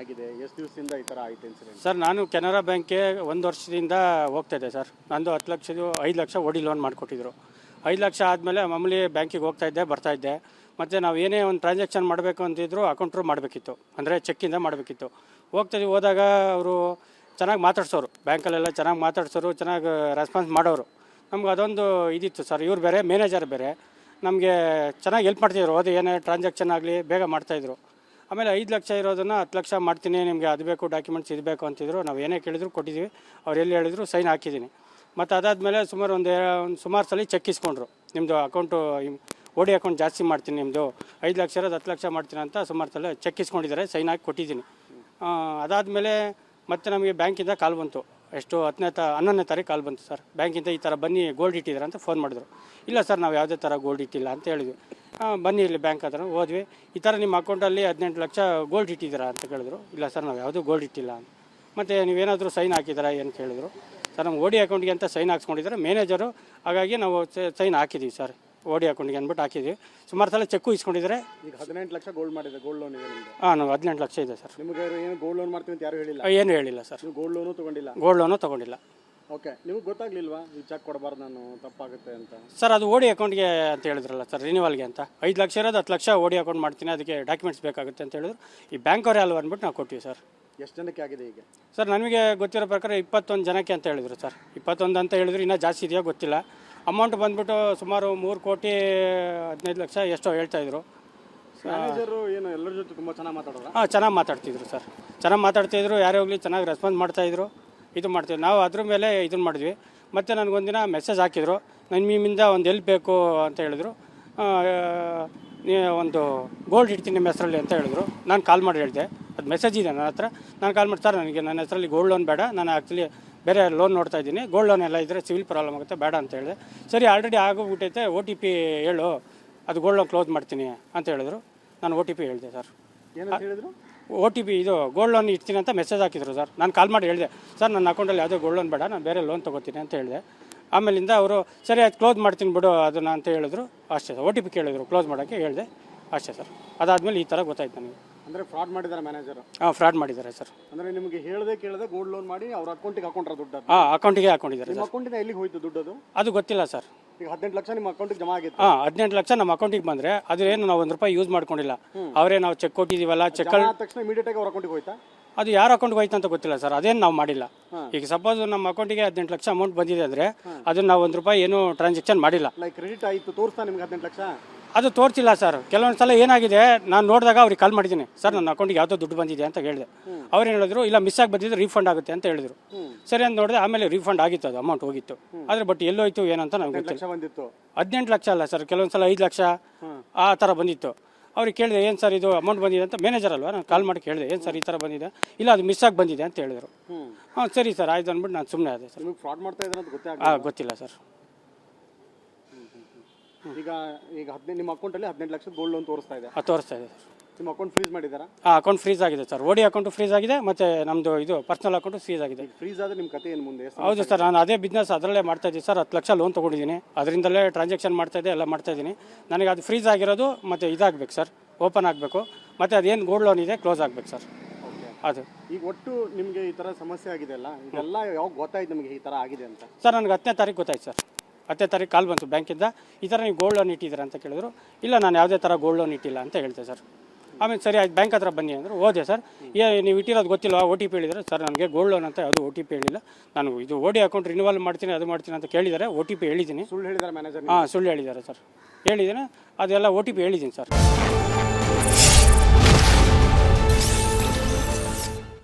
ಆಗಿದೆ? ಎಷ್ಟು ದಿವಸದಿಂದ ಈ ಥರ ಆಯ್ತು ಇನ್ಸಿಡೆಂಟ್? ಸರ್, ನಾನು ಕೆನರಾ ಬ್ಯಾಂಕ್ಗೆ 1 ವರ್ಷದಿಂದ ಹೋಗ್ತಾಯಿದ್ದೆ ಸರ್. ನಂದು 10 ಲಕ್ಷದ್ದು 5 ಲಕ್ಷ ಓಡಿ ಲೋನ್ ಮಾಡಿಕೊಟ್ಟಿದ್ರು. 5 ಲಕ್ಷ ಆದಮೇಲೆ ಮಾಮೂಲಿ ಬ್ಯಾಂಕಿಗೆ ಹೋಗ್ತಾಯಿದ್ದೆ, ಬರ್ತಾಯಿದ್ದೆ. ಮತ್ತು ನಾವು ಏನೇ ಒಂದು ಟ್ರಾನ್ಸಾಕ್ಷನ್ ಮಾಡಬೇಕು ಅಂತಿದ್ರು ಅಕೌಂಟ್ರು ಮಾಡಬೇಕಿತ್ತು, ಅಂದರೆ ಚೆಕ್ಕಿಂದ ಮಾಡಬೇಕಿತ್ತು. ಹೋದಾಗ ಅವರು ಚೆನ್ನಾಗಿ ಮಾತಾಡ್ಸೋರು, ಬ್ಯಾಂಕಲ್ಲೆಲ್ಲ ಚೆನ್ನಾಗಿ ಮಾತಾಡ್ಸೋರು, ಚೆನ್ನಾಗಿ ರೆಸ್ಪಾನ್ಸ್ ಮಾಡೋರು. ನಮ್ಗೆ ಅದೊಂದು ಇದಿತ್ತು ಸರ್. ಇವ್ರು ಬೇರೆ, ಮ್ಯಾನೇಜರ್ ಬೇರೆ, ನಮಗೆ ಚೆನ್ನಾಗಿ ಹೆಲ್ಪ್ ಮಾಡ್ತಿದ್ರು. ಅದು ಏನೇ ಟ್ರಾನ್ಸಾಕ್ಷನ್ ಆಗಲಿ ಬೇಗ ಮಾಡ್ತಾಯಿದ್ರು. ಆಮೇಲೆ 5 ಲಕ್ಷ ಇರೋದನ್ನು 10 ಲಕ್ಷ ಮಾಡ್ತೀನಿ, ನಿಮಗೆ ಅದು ಬೇಕು, ಡಾಕ್ಯುಮೆಂಟ್ಸ್ ಇದು ಬೇಕು ಅಂತಿದ್ರು. ನಾವು ಏನೇ ಕೇಳಿದ್ರು ಕೊಟ್ಟಿದ್ದೀವಿ, ಅವ್ರು ಎಲ್ಲಿ ಹೇಳಿದ್ರು ಸೈನ್ ಹಾಕಿದ್ದೀನಿ. ಮತ್ತು ಅದಾದಮೇಲೆ ಸುಮಾರು ಸಲ ಚೆಕ್ ಇಸ್ಕೊಂಡ್ರು. ನಿಮ್ಮದು ಅಕೌಂಟು ಓಡಿ ಅಕೌಂಟ್ ಜಾಸ್ತಿ ಮಾಡ್ತೀನಿ, ನಿಮ್ಮದು 5 ಲಕ್ಷ ಇರೋದು 10 ಲಕ್ಷ ಮಾಡ್ತೀನಿ ಅಂತ ಸುಮಾರು ಸಲ ಚೆಕ್ ಇಸ್ಕೊಂಡಿದ್ದಾರೆ, ಸೈನ್ ಹಾಕಿ ಕೊಟ್ಟಿದ್ದೀನಿ. ಅದಾದಮೇಲೆ ಮತ್ತೆ ನಮಗೆ ಬ್ಯಾಂಕಿಂದ ಕಾಲ್ ಬಂತು. ಎಷ್ಟು 11ನೇ ತಾರೀಕು ಕಾಲ್ ಬಂತು ಸರ್. ಬ್ಯಾಂಕಿಂದ ಈ ಥರ ಬನ್ನಿ, ಗೋಲ್ಡ್ ಇಟ್ಟಿದ್ದಾರೆ ಅಂತ ಫೋನ್ ಮಾಡಿದ್ರು. ಇಲ್ಲ ಸರ್, ನಾವು ಯಾವುದೇ ಥರ ಗೋಲ್ಡ್ ಇಟ್ಟಿಲ್ಲ ಅಂತ ಹೇಳಿದ್ವಿ. ಬನ್ನಿ ಇಲ್ಲಿ ಬ್ಯಾಂಕ್ ಹತ್ರ ಹೋದ್ವಿ. ಈ ಥರ ನಿಮ್ಮ ಅಕೌಂಟಲ್ಲಿ 18 ಲಕ್ಷ ಗೋಲ್ಡ್ ಇಟ್ಟಿದ್ದೀರಾ ಅಂತ ಕೇಳಿದ್ರು. ಇಲ್ಲ ಸರ್, ನಾವು ಯಾವುದೂ ಗೋಲ್ಡ್ ಇಟ್ಟಿಲ್ಲ. ಮತ್ತು ನೀವೇನಾದರೂ ಸೈನ್ ಹಾಕಿದ್ದೀರಾ ಏನು ಕೇಳಿದ್ರು. ಸರ್, ನಮ್ಮ ಓಡಿ ಅಕೌಂಟ್ಗೆ ಅಂತ ಸೈನ್ ಹಾಕ್ಸ್ಕೊಂಡಿದ್ದಾರೆ ಮ್ಯಾನೇಜರು, ಹಾಗಾಗಿ ನಾವು ಸೈನ್ ಹಾಕಿದ್ದೀವಿ ಸರ್. ಓಡಿ ಅಕೌಂಟ್ಗೆ ಅಂದ್ಬಿಟ್ಟು ಹಾಕಿದ್ವಿ. ಸುಮಾರು ಸಲ ಚೆಕ್ಕು ಇಸ್ಕೊಂಡಿದ್ದಾರೆ. ಈಗ 18 ಲಕ್ಷ ಗೋಲ್ಡ್ ಮಾಡಿದೆ, ಗೋಲ್ಡ್ ಲೋನ್ ಇದೆ ನಿಮಗೆ? ನಾವು 18 ಲಕ್ಷ ಇದೆ ಸರ್. ನಿಮಗೆ ಏನು ಗೋಲ್ಡ್ ಲೋನ್ ಮಾಡ್ತೀವಿ ಅಂತ ಯಾರು ಹೇಳಿಲ್ಲ? ಏನು ಹೇಳಿಲ್ಲ ಸರ್. ನೀವು ಗೋಲ್ಡ್ ಲೋನು ತೊಗೊಂಡಿಲ್ಲ? ಗೋಲ್ಡ್ ಲೋನು ತೊಗೊಂಡಿಲ್ಲ. ಓಕೆ, ನಿಮಗೆ ಗೊತ್ತಾಗ್ಲಿಲ್ವಾ ಈ ಚೆಕ್ ಕೊಡಬಾರ್ದು, ನಾನು ತಪ್ಪಾಗುತ್ತೆ ಅಂತ? ಸರ್, ಅದು ಓಡಿ ಅಕೌಂಟ್ಗೆ ಅಂತ ಹೇಳಿದ್ರಲ್ಲ ಸರ್, ರಿನ್ಯೂವಲ್ಗೆ ಅಂತ. 5 ಲಕ್ಷ ಇರೋದು 10 ಲಕ್ಷ ಓಡಿ ಅಕೌಂಟ್ ಮಾಡ್ತೀನಿ, ಅದಕ್ಕೆ ಡಾಕ್ಯುಮೆಂಟ್ಸ್ ಬೇಕಾಗುತ್ತೆ ಅಂತ ಹೇಳಿದ್ರು. ಈ ಬ್ಯಾಂಕ್ ಅವರೇ ಅಲ್ವ ಅಂದ್ಬಿಟ್ಟು ನಾವು ಕೊಟ್ಟಿವಿ ಸರ್. ಎಷ್ಟು ಜನಕ್ಕೆ ಆಗಿದೆ ಈಗ? ಸರ್, ನನಗೆ ಗೊತ್ತಿರೋ ಪ್ರಕಾರ 21 ಜನಕ್ಕೆ ಅಂತ ಹೇಳಿದ್ರು ಸರ್. 21 ಅಂತ ಹೇಳಿದ್ರು, ಇನ್ನೂ ಜಾಸ್ತಿ ಇದೆಯೋ ಗೊತ್ತಿಲ್ಲ. ಅಮೌಂಟ್ ಬಂದ್ಬಿಟ್ಟು ಸುಮಾರು 3,15,00,000 ಎಷ್ಟೋ ಹೇಳ್ತಾಯಿದ್ರು. ಮ್ಯಾನೇಜರು ಏನು ಎಲ್ಲರ ಜೊತೆ ತುಂಬ ಚೆನ್ನಾಗಿ ಮಾತಾಡೋರು? ಚೆನ್ನಾಗಿ ಮಾತಾಡ್ತಿದ್ರು ಸರ್. ಚೆನ್ನಾಗಿ ಮಾತಾಡ್ತಿದ್ರು, ಯಾರೇ ಹೋಗಲಿ ಚೆನ್ನಾಗಿ ರೆಸ್ಪಾನ್ಸ್ ಮಾಡ್ತಾಯಿದ್ರು. ಇದು ಮಾಡ್ತೀವಿ ನಾವು, ಅದ್ರ ಮೇಲೆ ಇದನ್ನು ಮಾಡಿದ್ವಿ. ಮತ್ತು ನನಗೊಂದಿನ ಮೆಸೇಜ್ ಹಾಕಿದ್ರು, ನಿಮ್ಮಿಂದ ಒಂದು ಎಲ್ಪ್ ಬೇಕು ಅಂತ ಹೇಳಿದ್ರು. ಒಂದು ಗೋಲ್ಡ್ ಇಡ್ತೀನಿ ನಿಮ್ಮ ಹೆಸರಲ್ಲಿ ಅಂತ ಹೇಳಿದ್ರು. ನಾನು ಕಾಲ್ ಮಾಡಿ ಹೇಳಿದೆ, ಅದು ಮೆಸೇಜ್ ಇದೆ ನನ್ನ ಹತ್ರ. ನಾನು ಕಾಲ್ ಮಾಡಿ, ಸರ್ ನನಗೆ ನನ್ನ ಹೆಸರಲ್ಲಿ ಗೋಲ್ಡ್ ಲೋನ್ ಬೇಡ, ನಾನು ಆ್ಯಕ್ಚುಲಿ ಬೇರೆ ಲೋನ್ ನೋಡ್ತಾ ಇದ್ದೀನಿ, ಗೋಲ್ಡ್ ಲೋನ್ ಎಲ್ಲ ಇದ್ದರೆ ಸಿವಿಲ್ ಪ್ರಾಬ್ಲಮ್ ಆಗುತ್ತೆ, ಬೇಡ ಅಂತ ಹೇಳಿದೆ. ಸರಿ, ಆಲ್ರೆಡಿ ಆಗೋಗ್ಬಿಟ್ಟೈತೆ, OTP ಹೇಳು, ಅದು ಗೋಲ್ಡ್ ಲೋನ್ ಕ್ಲೋಸ್ ಮಾಡ್ತೀನಿ ಅಂತ ಹೇಳಿದ್ರು. ನಾನು OTP ಹೇಳಿದೆ ಸರ್. ಏನಂತ ಹೇಳಿದ್ರು? OTP ಇದು ಗೋಲ್ಡ್ ಲೋನ್ ಇಡ್ತೀನಿ ಅಂತ ಮೆಸೇಜ್ ಹಾಕಿದ್ರು ಸರ್. ನಾನು ಕಾಲ್ ಮಾಡಿ ಹೇಳಿದೆ, ಸರ್ ನನ್ನ ಅಕೌಂಟಲ್ಲಿ ಯಾವುದೇ ಗೋಲ್ಡ್ ಲೋನ್ ಬೇಡ, ನಾನು ಬೇರೆ ಲೋನ್ ತೊಗೋತೀನಿ ಅಂತ ಹೇಳಿದೆ. ಆಮೇಲಿಂದ ಅವರು ಸರಿ ಆಯ್ತು ಕ್ಲೋಸ್ ಮಾಡ್ತೀನಿ ಬಿಡು ಅದನ್ನು ಅಂತ ಹೇಳಿದ್ರು. ಅಷ್ಟೇ ಸರ್. OTP ಕೇಳಿದ್ರು, ಕ್ಲೋಸ್ ಮಾಡೋಕ್ಕೆ ಹೇಳಿದೆ, ಅಷ್ಟೇ ಸರ್. ಅದಾದಮೇಲೆ ಈ ಥರ ಗೊತ್ತಾಯ್ತು ನನಗೆ. ಅಂದರೆ ಫ್ರಾಡ್ ಮಾಡಿದ್ದಾರೆ ಮ್ಯಾನೇಜರು? ಫ್ರಾಡ್ ಮಾಡಿದ್ದಾರೆ ಸರ್. ಅಂದರೆ ನಿಮಗೆ ಹೇಳದೆ ಕೇಳದೆ ಗೋಲ್ಡ್ ಲೋನ್ ಮಾಡಿ ಅವ್ರ ಅಕೌಂಟಿಗೆ ಹಾಕೊಂಡ್ರೆ ದುಡ್ಡು? ಅಕೌಂಟಿಗೆ ಹಾಕೊಂಡಿದ್ದಾರೆ. ನಿಮ್ಮ ಅಕೌಂಟಿಂದ ಎಲ್ಲಿಗೆ ಹೋಯ್ತು ದುಡ್ಡು? ಅದು ಗೊತ್ತಿಲ್ಲ ಸರ್. ಈಗ 18 ಲಕ್ಷ ನಿಮ್ಮ ಅಕೌಂಟಿಗೆ ಜಮಾ ಆಗಿತ್ತು? 18 ಲಕ್ಷ ನಮ್ಮ ಅಕೌಂಟಿಗೆ ಬಂದರೆ ಅದೇನು ನಾವು ₹1 ಯೂಸ್ ಮಾಡ್ಕೊಂಡಿಲ್ಲ. ಅವರೇ ನಾವು ಚೆಕ್ ಕೊಟ್ಟಿದ್ದೀವಲ್ಲ, ಚೆಕ್ ತಕ್ಷಣ ಇಮಿಡಿಯೇಟ್ ಆಗಿ ಅವ್ರ ಅಕೌಂಟಿಗೆ ಹೋಯ್ತಾ? ಅದು ಯಾರ ಅಕೌಂಟ್ಗೆ ಹೋಯ್ತು ಅಂತ ಗೊತ್ತಿಲ್ಲ ಸರ್. ಅದೇನು ನಾವು ಮಾಡಿಲ್ಲ. ಈಗ ಸಪೋಸ್ ನಮ್ಮ ಅಕೌಂಟಿಗೆ 18 ಲಕ್ಷ ಅಮೌಂಟ್ ಬಂದಿದೆ ಅಂದರೆ ಅದನ್ನು ನಾವು ₹1 ಏನು ಟ್ರಾನ್ಸಾಕ್ಷನ್ ಮಾಡಿಲ್ಲ. ಲೈಕ್ ಕ್ರೆಡಿಟ್ ಆಯಿತು ತೋರಿಸ್ತಾ ನಿಮ್ಗೆ 18 ಲಕ್ಷ? ಅದು ತೋರಿಸಿಲ್ಲ ಸರ್. ಕೆಲವೊಂದು ಸಲ ಏನಾಗಿದೆ, ನಾನು ನೋಡಿದಾಗ ಅವ್ರಿಗೆ ಕಾಲ್ ಮಾಡಿದ್ದೀನಿ, ಸರ್ ನನ್ನ ಅಕೌಂಟಿಗೆ ಯಾವುದೋ ದುಡ್ಡು ಬಂದಿದೆ ಅಂತ ಹೇಳಿದೆ. ಅವ್ರೇನು ಹೇಳಿದ್ರು, ಇಲ್ಲ ಮಿಸ್ ಆಗಿ ಬಂದಿದ್ದು ರೀಫಂಡ್ ಆಗುತ್ತೆ ಅಂತ ಹೇಳಿದ್ರು. ಸರಿ ಅಂತ ನೋಡಿದೆ, ಆಮೇಲೆ ರೀಫಂಡ್ ಆಗಿತ್ತು, ಅದು ಅಮೌಂಟ್ ಹೋಗಿತ್ತು. ಆದರೆ ಬಟ್ ಎಲ್ಲೋಯ್ತು ಏನಂತ ನನಗೆ ಗೊತ್ತಿಲ್ಲ. 18 ಲಕ್ಷ ಅಲ್ಲ ಸರ್, ಕೆಲವೊಂದು ಸಲ 5 ಲಕ್ಷ ಆ ಥರ ಬಂದಿತ್ತು. ಅವ್ರಿಗೆ ಕೇಳಿದೆ, ಏನು ಸರ್ ಇದು ಅಮೌಂಟ್ ಬಂದಿದೆ ಅಂತ. ಮ್ಯಾನೇಜರ್ ಅಲ್ವಾ, ನಾನು ಕಾಲ್ ಮಾಡಿ ಕೇಳಿದೆ, ಏನು ಸರ್ ಈ ಥರ ಬಂದಿದೆ? ಇಲ್ಲ, ಅದು ಮಿಸ್ ಆಗಿ ಬಂದಿದೆ ಅಂತ ಹೇಳಿದ್ರು. ಸರಿ ಸರ್ ಆಯ್ತು ಅಂದ್ಬಿಟ್ಟು ನಾನು ಸುಮ್ಮನೆ ಆದೆ ಸರ್. ಫ್ರಾಡ್ ಮಾಡ್ತಾ ಇದ್ದಾರೆ ಅಂತ ಗೊತ್ತಿಲ್ಲ ಸರ್. ಈಗ ನಿಮ್ಮ ಅಕೌಂಟಲ್ಲಿ 18 ಲಕ್ಷ ಗೋಲ್ಡ್ ಲೋನ್ ತೋರಿಸ್ತಾ ಇದೆ? ತೋರಿಸ್ತಾ ಇದೆ ಸರ್. ನಿಮ್ಮ ಅಕೌಂಟ್ ಫ್ರೀಸ್ ಮಾಡಿದ್ದಾರಾ? ಅಕೌಂಟ್ ಫ್ರೀಸ್ ಆಗಿದೆ ಸರ್. ಓಡಿ ಅಕೌಂಟು ಫ್ರೀಸ್ ಆಗಿದೆ, ಮತ್ತು ನಮ್ಮದು ಇದು ಪರ್ಸನಲ್ ಅಕೌಂಟು ಫ್ರೀಸ್ ಆಗಿದೆ. ಫ್ರೀಸ್ ಆದರೆ ನಿಮ್ಮ ಕತೆ ಏನು ಮುಂದೆ? ಹೌದು ಸರ್, ನಾನು ಅದೇ ಬಿಸ್ನೆಸ್ ಅದರಲ್ಲೇ ಮಾಡ್ತಾ ಇದ್ದೀನಿ ಸರ್. 10 ಲಕ್ಷ ಲೋನ್ ತೊಗೊಂಡಿದ್ದೀನಿ, ಅದರಿಂದಲೇ ಟ್ರಾನ್ಸಾಕ್ಷನ್ ಮಾಡ್ತಾಯಿದ್ದೆ, ಎಲ್ಲ ಮಾಡ್ತಾಯಿದ್ದೀನಿ. ನನಗೆ ಅದು ಫ್ರೀಸ್ ಆಗಿರೋದು ಮತ್ತು ಇದಾಗಬೇಕು ಸರ್, ಓಪನ್ ಆಗಬೇಕು. ಮತ್ತು ಅದೇನು ಗೋಲ್ಡ್ ಲೋನ್ ಇದೆ ಕ್ಲೋಸ್ ಆಗಬೇಕು ಸರ್. ಅದು ಈಗ ಒಟ್ಟು ನಿಮಗೆ ಈ ಥರ ಸಮಸ್ಯೆ ಆಗಿದೆ ಅಲ್ಲ, ಇದೆಲ್ಲ ಯಾವಾಗ ಗೊತ್ತಾಯ್ತು ನಿಮಗೆ ಈ ಥರ ಆಗಿದೆ ಅಂತ? ಸರ್, ನನಗೆ 10ನೇ ತಾರೀಕು ಗೊತ್ತಾಯ್ತು ಸರ್. 10ನೇ ತಾರೀಕು ಕಾಲ್ ಬಂತು ಬ್ಯಾಂಕಿಂದ, ಈ ಥರ ನೀವು ಗೋಲ್ಡ್ ಲೋನ್ ಇಟ್ಟಿದ್ದೀರಾ ಅಂತ ಕೇಳಿದ್ರು. ಇಲ್ಲ, ನಾನು ಯಾವುದೇ ಥರ ಗೋಲ್ಡ್ ಲೋನ್ ಇಟ್ಟಿಲ್ಲ ಅಂತ ಹೇಳ್ತೆ ಸರ್. ಆಮೇಲೆ ಸರಿ ಆಯ್ತು ಬ್ಯಾಂಕ್ ಹತ್ರ ಬನ್ನಿ ಅಂದರು. ಹೋದೆ ಸರ್. ನೀವು ಇಟ್ಟಿರೋದು ಗೊತ್ತಿಲ್ಲ, OTP ಹೇಳಿದರೆ. ಸರ್ ನನಗೆ ಗೋಲ್ಡ್ ಲೋನ್ ಅಂತ ಯಾವುದು OTP ಹೇಳಿಲ್ಲ, ನಾನು ಇದು ಓಡಿ ಅಕೌಂಟ್ ರಿನ್ಯೂವಲ್ ಮಾಡ್ತೀನಿ, ಅದು ಮಾಡ್ತೀನಿ ಅಂತ ಕೇಳಿದ್ದಾರೆ. OTP ಹೇಳಿದ್ದೀನಿ. ಸುಳ್ಳು ಹೇಳಿದ್ದಾರೆ ಮ್ಯಾನೇಜರ್? ಸುಳ್ಳು ಹೇಳಿದ್ದಾರೆ ಸರ್. ಹೇಳಿದ್ದೀನಿ, ಅದೆಲ್ಲ OTP ಹೇಳಿದ್ದೀನಿ ಸರ್.